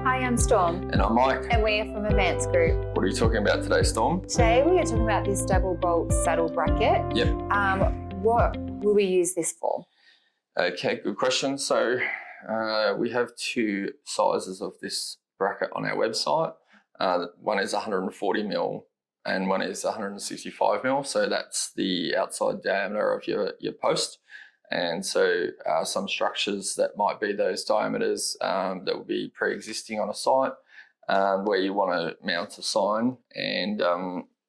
Hi, I'm Storm. And I'm Mike. And we are from Advanced Group. What are you talking about today, Storm? Today we are talking about this double bolt saddle bracket. Yep. What will we use this for? Okay, good question. So we have two sizes of this bracket on our website. One is 140 mil and one is 165 mil. So that's the outside diameter of your post. And so some structures that might be those diameters that will be pre-existing on a site where you want to mount a sign, and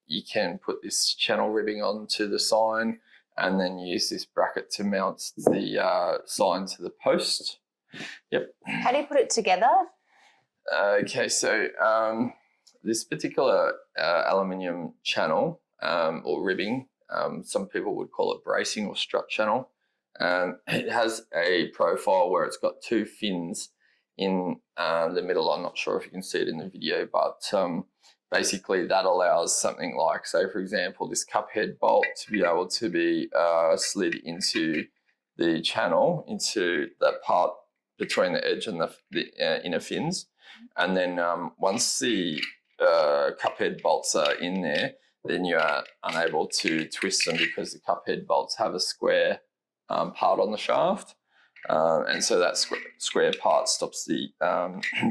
you can put this channel ribbing onto the sign and then use this bracket to mount the sign to the post. Yep. How do you put it together? Okay, so this particular aluminium channel or ribbing, some people would call it bracing or strut channel. It has a profile where it's got two fins in the middle. I'm not sure if you can see it in the video, but basically that allows something like, say, for example, this cup head bolt to be able to be slid into the channel, into that part between the edge and the inner fins. And then once the cup head bolts are in there, then you are unable to twist them because the cup head bolts have a square part on the shaft, and so that square part stops the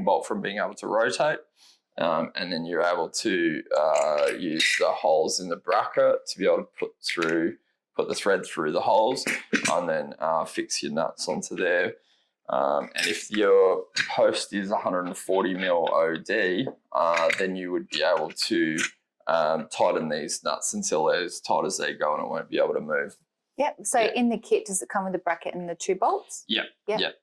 bolt from being able to rotate, and then you're able to use the holes in the bracket to be able to put the thread through the holes, and then fix your nuts onto there. And if your post is 140 mil OD, then you would be able to tighten these nuts until they're as tight as they go and it won't be able to move. Yep. So in the kit, does it come with the bracket and the two bolts? Yep.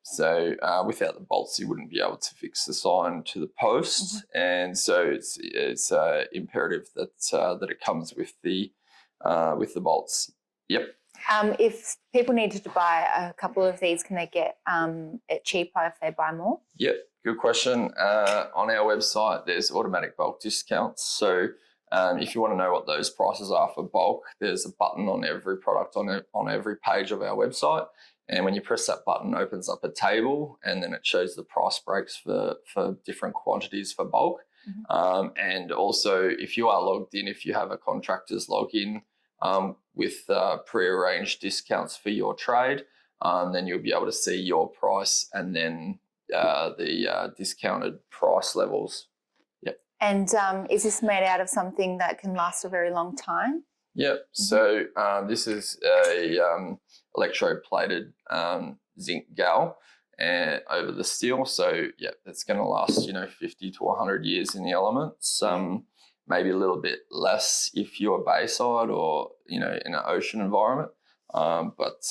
So without the bolts, you wouldn't be able to fix the sign to the post, and so it's imperative that it comes with the bolts. Yep. If people needed to buy a couple of these, can they get it cheaper if they buy more? Yep. Good question. On our website, there's automatic bulk discounts. So if you want to know what those prices are for bulk, there's a button on every product on every page of our website. And when you press that button, it opens up a table, and then it shows the price breaks for different quantities for bulk. And also, if you are logged in, if you have a contractor's login with pre-arranged discounts for your trade, then you'll be able to see your price and then the discounted price levels. And is this made out of something that can last a very long time? Yep. So this is a electroplated zinc gal over the steel. So yeah, it's going to last 50 to 100 years in the elements. Maybe a little bit less if you're bayside or in an ocean environment. But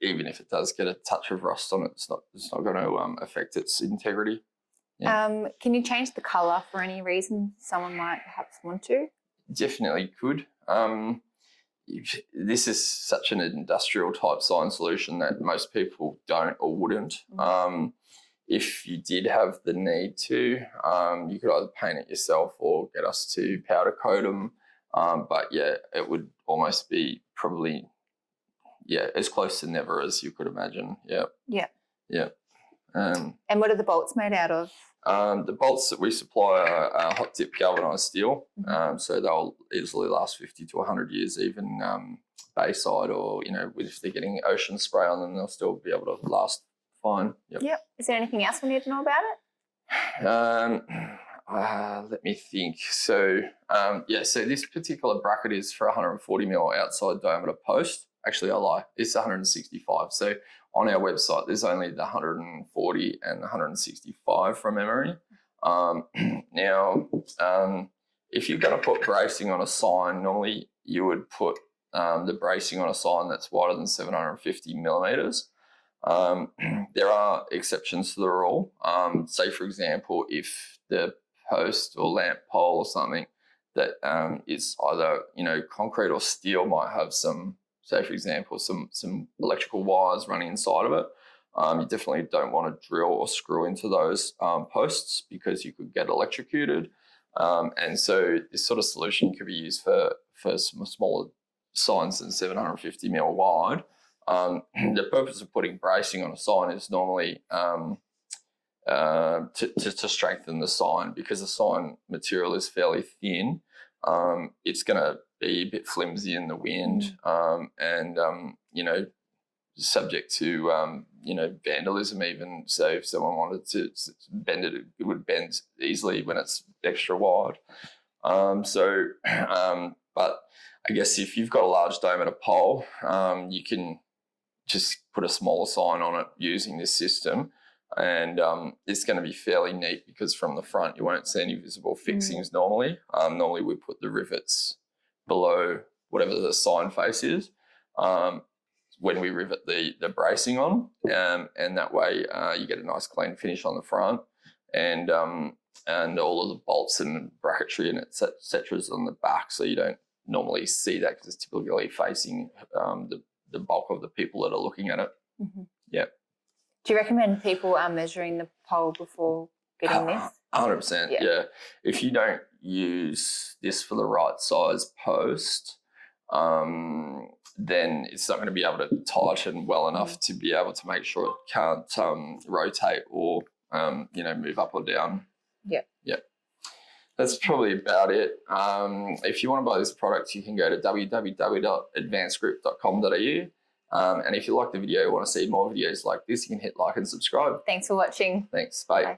even if it does get a touch of rust on it, it's not going to affect its integrity. Yeah. Can you change the colour for any reason someone might perhaps want to? Definitely could. This is such an industrial type sign solution that most people don't or wouldn't. If you did have the need to, you could either paint it yourself or get us to powder coat them. But yeah, it would almost be probably as close to never as you could imagine. Yeah. And what are the bolts made out of? The bolts that we supply are hot dip galvanised steel, so they'll easily last 50 to 100 years, even bayside, or if they're getting ocean spray on them, they'll still be able to last fine. Yep. Is there anything else we need to know about it? Let me think. So so this particular bracket is for 140 mil outside diameter post. Actually, I lie. It's 165. So on our website, there's only the 140 and 165 from memory. Now, if you're going to put bracing on a sign, normally you would put the bracing on a sign that's wider than 750 millimeters. There are exceptions to the rule. Say, for example, if the post or lamp pole or something that is either concrete or steel might have some, say, for example, some electrical wires running inside of it. You definitely don't want to drill or screw into those posts because you could get electrocuted. And so this sort of solution could be used for some smaller signs than 750 mil wide. The purpose of putting bracing on a sign is normally to strengthen the sign, because the sign material is fairly thin. It's going to be a bit flimsy in the wind, and subject to vandalism even. So if someone wanted to bend it, it would bend easily when it's extra wide. But I guess if you've got a large dome and a pole, you can just put a smaller sign on it using this system, and it's going to be fairly neat, because from the front you won't see any visible fixings normally. Normally we put the rivets below whatever the sign face is when we rivet the bracing on, and that way you get a nice clean finish on the front, and all of the bolts and bracketry and et cetera is on the back, so you don't normally see that because it's typically facing the bulk of the people that are looking at it. Yeah. Do you recommend people measuring the pole before getting this? 100%. Yeah. If you don't use this for the right size post, then it's not going to be able to tighten well enough to be able to make sure it can't rotate or move up or down. Yeah. That's probably about it. If you want to buy this product, you can go to www.advancedgroup.com.au. And if you like the video, want to see more videos like this, you can hit like and subscribe. Thanks for watching. Thanks. Bye.